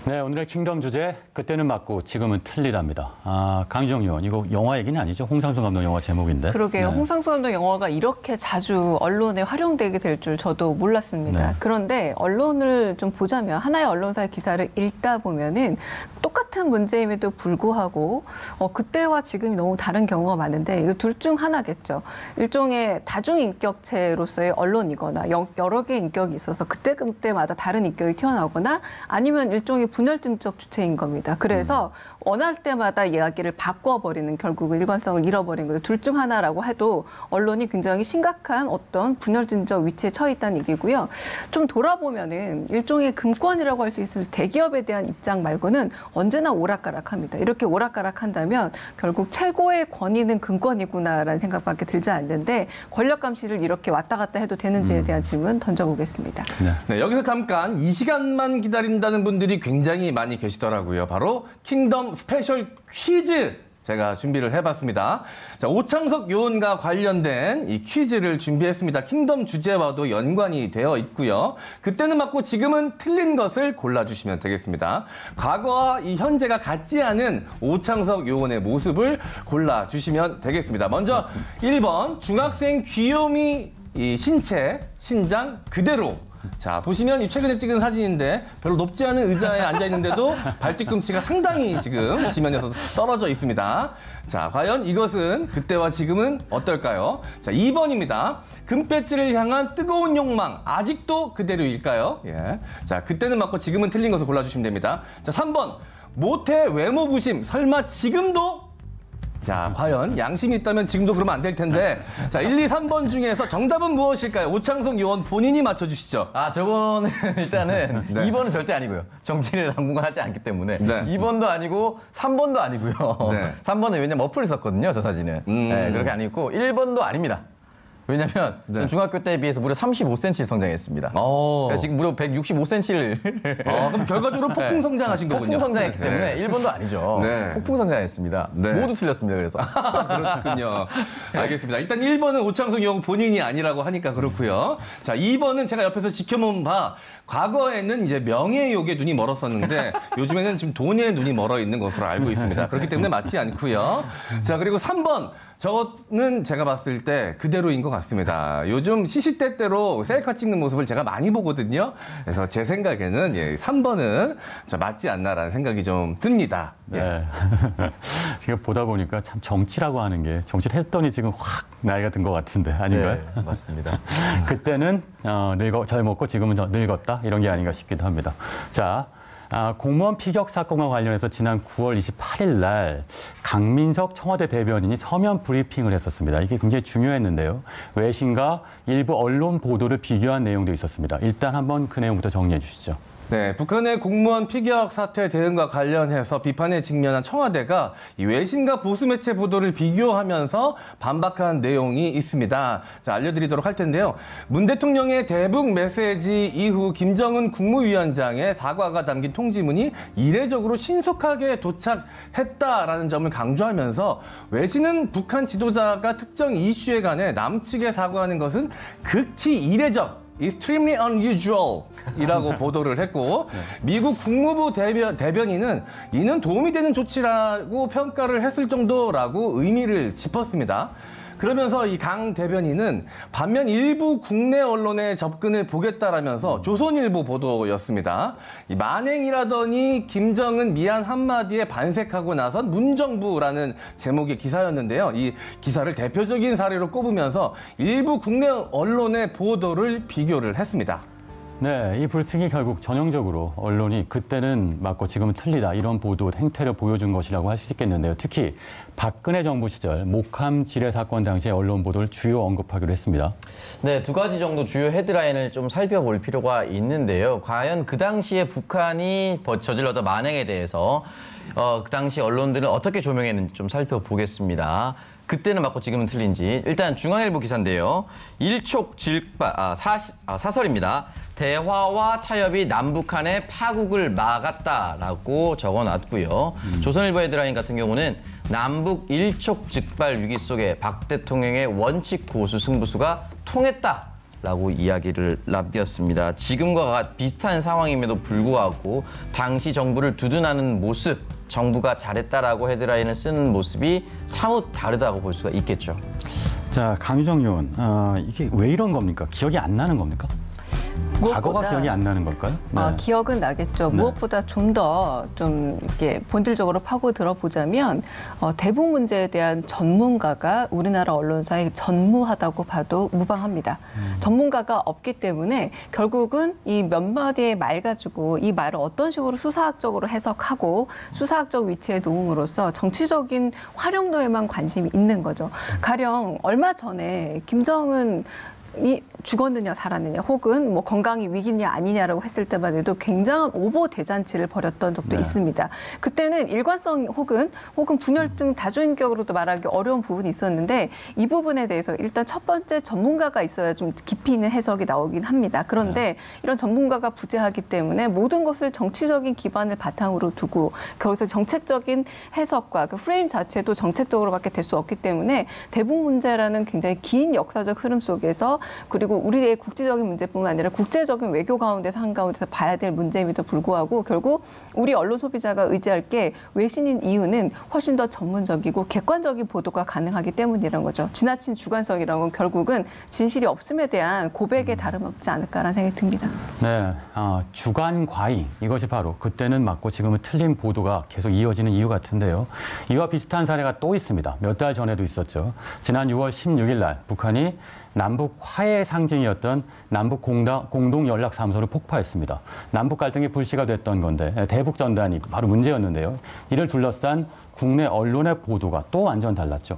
네, 오늘의 킹덤 주제, 그때는 맞고 지금은 틀리답니다. 강유정 의원, 이거 영화 얘기는 아니죠? 홍상수 감독 영화 제목인데. 그러게요. 네. 홍상수 감독 영화가 이렇게 자주 언론에 활용되게 될 줄 저도 몰랐습니다. 네. 그런데 언론을 좀 보자면, 하나의 언론사의 기사를 읽다 보면은 똑같은 문제임에도 불구하고 그때와 지금이 너무 다른 경우가 많은데, 이거 둘 중 하나겠죠. 일종의 다중인격체로서의 언론이거나 여러 개의 인격이 있어서 그때마다 다른 인격이 튀어나오거나, 아니면 일종의 분열증적 주체인 겁니다. 그래서 원할 때마다 이야기를 바꿔버리는, 결국은 일관성을 잃어버린 거죠. 둘 중 하나라고 해도 언론이 굉장히 심각한 어떤 분열증적 위치에 처해 있다는 얘기고요. 좀 돌아보면은 일종의 금권이라고 할 수 있을 대기업에 대한 입장 말고는 언제나 오락가락합니다. 이렇게 오락가락한다면 결국 최고의 권위는 금권이구나라는 생각밖에 들지 않는데, 권력 감시를 이렇게 왔다 갔다 해도 되는지에 대한 질문 던져보겠습니다. 네, 여기서 잠깐 이 시간만 기다린다는 분들이 굉장히 많이 계시더라고요. 바로 킹덤 스페셜 퀴즈 제가 준비를 해봤습니다. 자, 오창석 요원과 관련된 이 퀴즈를 준비했습니다. 킹덤 주제와도 연관이 되어 있고요. 그때는 맞고 지금은 틀린 것을 골라주시면 되겠습니다. 과거와 이 현재가 같지 않은 오창석 요원의 모습을 골라주시면 되겠습니다. 먼저 1번, 중학생 귀요미 이 신체, 신장 그대로. 자, 보시면 최근에 찍은 사진인데 별로 높지 않은 의자에 앉아 있는데도 발뒤꿈치가 상당히 지금 지면에서 떨어져 있습니다. 자, 과연 이것은 그때와 지금은 어떨까요? 자, 2번입니다. 금배지를 향한 뜨거운 욕망, 아직도 그대로일까요? 예. 자, 그때는 맞고 지금은 틀린 것을 골라주시면 됩니다. 자, 3번. 모태 외모 부심, 설마 지금도? 자, 과연 양심이 있다면 지금도 그러면 안 될 텐데. 자, 1, 2, 3번 중에서 정답은 무엇일까요? 오창석 요원 본인이 맞춰주시죠. 저거는 일단은 네. 2번은 절대 아니고요. 정치를 당분간하지 않기 때문에. 네. 2번도 아니고 3번도 아니고요. 네. 3번은 왜냐면 어플을 썼거든요, 저 사진은. 네, 그렇게 아니고 1번도 아닙니다. 왜냐면 네. 중학교 때에 비해서 무려 35cm 성장했습니다. 그래서 지금 무려 165cm를 그럼 결과적으로 폭풍 성장하신 거군요. 폭풍 성장했기 때문에 1번도 아니죠. 네. 폭풍 성장했습니다. 네. 모두 틀렸습니다. 그래서. 그렇군요. 알겠습니다. 일단 1번은 오창석 요원 본인이 아니라고 하니까 그렇고요. 자, 2번은 제가 옆에서 지켜본 바, 과거에는 이제 명예욕에 눈이 멀었었는데 요즘에는 지금 돈에 눈이 멀어 있는 것으로 알고 있습니다. 그렇기 때문에 맞지 않고요. 자, 그리고 3번. 저는 제가 봤을 때 그대로인 것 같습니다. 요즘 시시때때로 셀카 찍는 모습을 제가 많이 보거든요. 그래서 제 생각에는 3번은 맞지 않나라는 생각이 좀 듭니다. 네. 제가 보다 보니까 참 정치라고 하는 게, 정치를 했더니 지금 확 나이가 든 것 같은데 아닌가요? 네, 맞습니다. 그때는 잘 먹고 지금은 더 늙었다, 이런 게 아닌가 싶기도 합니다. 자, 공무원 피격 사건과 관련해서 지난 9월 28일 날 강민석 청와대 대변인이 서면 브리핑을 했었습니다. 이게 굉장히 중요했는데요. 외신과 일부 언론 보도를 비교한 내용도 있었습니다. 일단 한번 그 내용부터 정리해 주시죠. 네, 북한의 공무원 피격 사태 대응과 관련해서 비판에 직면한 청와대가 이 외신과 보수 매체 보도를 비교하면서 반박한 내용이 있습니다. 자, 알려드리도록 할 텐데요. 문 대통령의 대북 메시지 이후 김정은 국무위원장의 사과가 담긴 통지문이 이례적으로 신속하게 도착했다라는 점을 강조하면서, 외신은 북한 지도자가 특정 이슈에 관해 남측에 사과하는 것은 극히 이례적, extremely unusual 이라고 보도를 했고, 미국 국무부 대변인은 이는 도움이 되는 조치라고 평가를 했을 정도라고 의미를 짚었습니다. 그러면서 이 강 대변인은 반면 일부 국내 언론의 접근을 보겠다라면서 조선일보 보도였습니다. 이 만행이라더니 김정은 미안 한마디에 반색하고 나선 문정부라는 제목의 기사였는데요. 이 기사를 대표적인 사례로 꼽으면서 일부 국내 언론의 보도를 비교를 했습니다. 네, 이 불핑이 결국 전형적으로 언론이 그때는 맞고 지금은 틀리다 이런 보도 행태를 보여준 것이라고 할 수 있겠는데요. 특히 박근혜 정부 시절 목함 지뢰 사건 당시의 언론 보도를 주요 언급하기로 했습니다. 네, 두 가지 정도 주요 헤드라인을 좀 살펴볼 필요가 있는데요. 과연 그 당시에 북한이 저질렀던 만행에 대해서 그 당시 언론들은 어떻게 조명했는지 좀 살펴보겠습니다. 그때는 맞고 지금은 틀린지. 일단 중앙일보 기사인데요. 사설입니다. 대화와 타협이 남북한의 파국을 막았다라고 적어놨고요. 조선일보 헤드라인 같은 경우는 남북 일촉즉발 위기 속에 박 대통령의 원칙 고수 승부수가 통했다라고 이야기를 남겼습니다. 지금과 비슷한 상황임에도 불구하고 당시 정부를 두둔하는 모습, 정부가 잘했다라고 헤드라인을 쓰는 모습이 사뭇 다르다고 볼 수가 있겠죠. 자, 강유정 의원, 이게 왜 이런 겁니까? 기억이 안 나는 겁니까? 과거가 기억이 안 나는 걸까요? 네. 기억은 나겠죠. 네. 무엇보다 좀 더 이렇게 본질적으로 파고 들어보자면 대북 문제에 대한 전문가가 우리나라 언론사에 전무하다고 봐도 무방합니다. 전문가가 없기 때문에 결국은 이 몇 마디의 말 가지고 이 말을 어떤 식으로 수사학적으로 해석하고 수사학적 위치에 놓음으로써 정치적인 활용도에만 관심이 있는 거죠. 가령 얼마 전에 김정은 이 죽었느냐 살았느냐 혹은 뭐 건강이 위기냐 아니냐라고 했을 때만 해도 굉장한 오보 대잔치를 벌였던 적도 있습니다. 그때는 일관성 혹은 분열증 다중인격으로도 말하기 어려운 부분이 있었는데 이 부분에 대해서 일단 첫 번째 전문가가 있어야 좀 깊이 있는 해석이 나오긴 합니다. 그런데 이런 전문가가 부재하기 때문에 모든 것을 정치적인 기반을 바탕으로 두고 거기서 정책적인 해석과 그 프레임 자체도 정책적으로밖에 될 수 없기 때문에 대북 문제라는 굉장히 긴 역사적 흐름 속에서 그리고 우리의 국제적인 문제뿐만 아니라 국제적인 외교 가운데서 한가운데서 봐야 될 문제임에도 불구하고 결국 우리 언론 소비자가 의지할 게 외신인 이유는 훨씬 더 전문적이고 객관적인 보도가 가능하기 때문이라는 거죠. 지나친 주관성이라는 건 결국은 진실이 없음에 대한 고백에 다름없지 않을까라는 생각이 듭니다. 네, 주관 과잉 이것이 바로 그때는 맞고 지금은 틀린 보도가 계속 이어지는 이유 같은데요. 이와 비슷한 사례가 또 있습니다. 몇 달 전에도 있었죠. 지난 6월 16일 날 북한이 남북 화해의 상징이었던 남북 공동연락사무소를 폭파했습니다. 남북 갈등이 불씨가 됐던 건데 대북 전단이 바로 문제였는데요. 이를 둘러싼 국내 언론의 보도가 또 완전 달랐죠.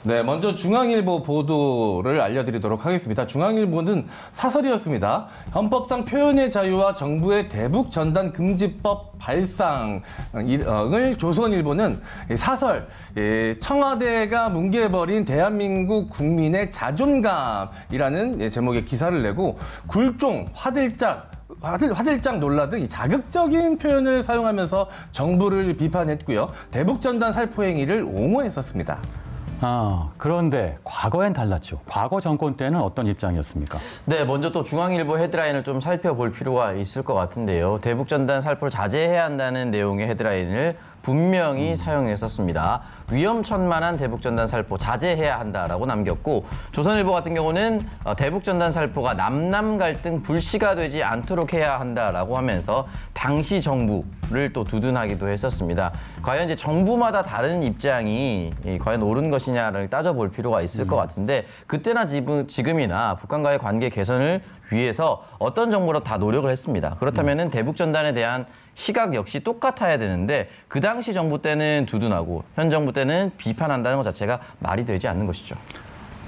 네, 먼저 중앙일보 보도를 알려드리도록 하겠습니다. 중앙일보는 사설이었습니다. 헌법상 표현의 자유와 정부의 대북 전단 금지법 발상을 조선일보는 사설, 청와대가 뭉개버린 대한민국 국민의 자존감이라는 제목의 기사를 내고 굴종, 화들짝 놀라 등 자극적인 표현을 사용하면서 정부를 비판했고요. 대북 전단 살포 행위를 옹호했었습니다. 그런데 과거엔 달랐죠. 과거 정권 때는 어떤 입장이었습니까? 네, 먼저 또 중앙일보 헤드라인을 좀 살펴볼 필요가 있을 것 같은데요. 대북 전단 살포를 자제해야 한다는 내용의 헤드라인을 분명히 사용했었습니다. 위험천만한 대북전단 살포 자제해야 한다라고 남겼고 조선일보 같은 경우는 대북전단 살포가 남남 갈등 불씨가 되지 않도록 해야 한다라고 하면서 당시 정부를 또 두둔하기도 했었습니다. 과연 이제 정부마다 다른 입장이 과연 옳은 것이냐를 따져볼 필요가 있을 것 같은데 그때나 지금이나 북한과의 관계 개선을 위해서 어떤 정부로 다 노력을 했습니다. 그렇다면은 대북전단에 대한 시각 역시 똑같아야 되는데 그 당시 정부 때는 두둔하고 현 정부 때는 비판한다는 것 자체가 말이 되지 않는 것이죠.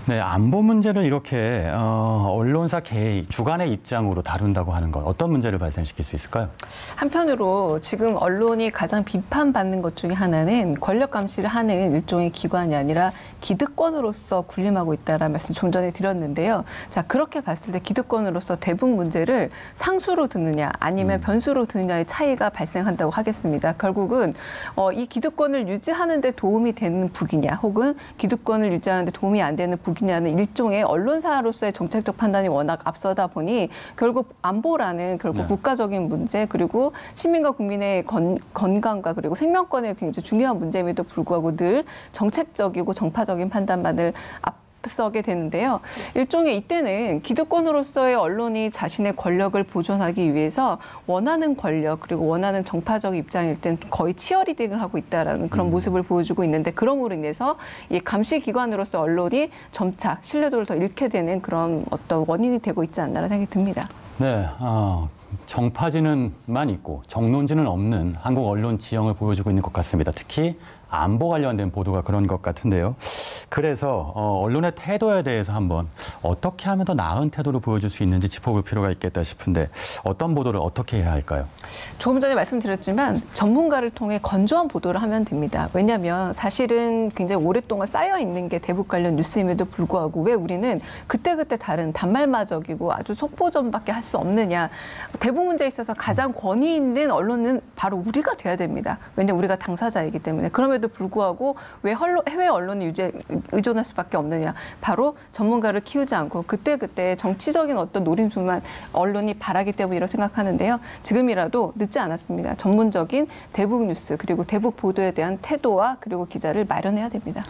네, 안보 문제를 이렇게 언론사 개의 주관의 입장으로 다룬다고 하는 것 어떤 문제를 발생시킬 수 있을까요? 한편으로 지금 언론이 가장 비판받는 것 중에 하나는 권력 감시를 하는 일종의 기관이 아니라 기득권으로서 군림하고 있다라는 말씀 좀 전에 드렸는데요. 자, 그렇게 봤을 때 기득권으로서 대북 문제를 상수로 드느냐 아니면 변수로 드느냐의 차이가 발생한다고 하겠습니다. 결국은 이 기득권을 유지하는 데 도움이 되는 북이냐 혹은 기득권을 유지하는 데 도움이 안 되는 북이냐는 일종의 언론사로서의 정책적 판단이 워낙 앞서다 보니 결국 안보라는 결국 국가적인 문제 그리고 시민과 국민의 건강과 그리고 생명권에 굉장히 중요한 문제임에도 불구하고 늘 정책적이고 정파적인 판단만을 앞서게 되는데요. 일종의 이때는 기득권으로서의 언론이 자신의 권력을 보존하기 위해서 원하는 권력 그리고 원하는 정파적 입장일 땐 거의 치어리딩을 하고 있다라는 그런 모습을 보여주고 있는데 그럼으로 인해서 이 감시기관으로서 언론이 점차 신뢰도를 더 잃게 되는 그런 어떤 원인이 되고 있지 않나라는 생각이 듭니다. 네, 정파지는만 있고 정론지는 없는 한국 언론 지형을 보여주고 있는 것 같습니다. 특히 안보 관련된 보도가 그런 것 같은데요. 그래서 언론의 태도에 대해서 한번 어떻게 하면 더 나은 태도를 보여줄 수 있는지 짚어볼 필요가 있겠다 싶은데 어떤 보도를 어떻게 해야 할까요? 조금 전에 말씀드렸지만 전문가를 통해 건조한 보도를 하면 됩니다. 왜냐하면 사실은 굉장히 오랫동안 쌓여 있는 게 대북 관련 뉴스임에도 불구하고 왜 우리는 그때그때 다른 단말마적이고 아주 속보전밖에 할 수 없느냐. 대북 문제에 있어서 가장 권위 있는 언론은 바로 우리가 돼야 됩니다. 왜냐하면 우리가 당사자이기 때문에. 그럼에도 불구하고 왜 해외 언론이 의존할 수밖에 없느냐. 바로 전문가를 키우지 않고 그때그때 정치적인 어떤 노림수만 언론이 바라기 때문이라고 생각하는데요. 지금이라도 늦지 않았습니다. 전문적인 대북 뉴스 그리고 대북 보도에 대한 태도와 그리고 기자를 마련해야 됩니다.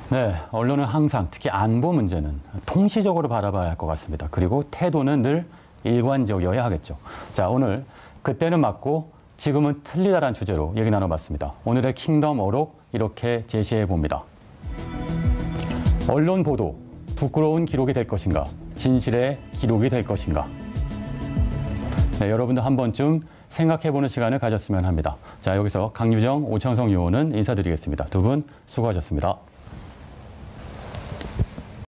네, 언론은 항상 특히 안보 문제는 통시적으로 바라봐야 할 것 같습니다. 그리고 태도는 늘 일관적이어야 하겠죠. 자, 오늘 그때는 맞고 지금은 틀리다라는 주제로 얘기 나눠봤습니다. 오늘의 킹덤 어록 이렇게 제시해 봅니다. 언론 보도, 부끄러운 기록이 될 것인가? 진실의 기록이 될 것인가? 네, 여러분도 한 번쯤 생각해보는 시간을 가졌으면 합니다. 자, 여기서 강유정, 오창성 요원은 인사드리겠습니다. 두 분 수고하셨습니다.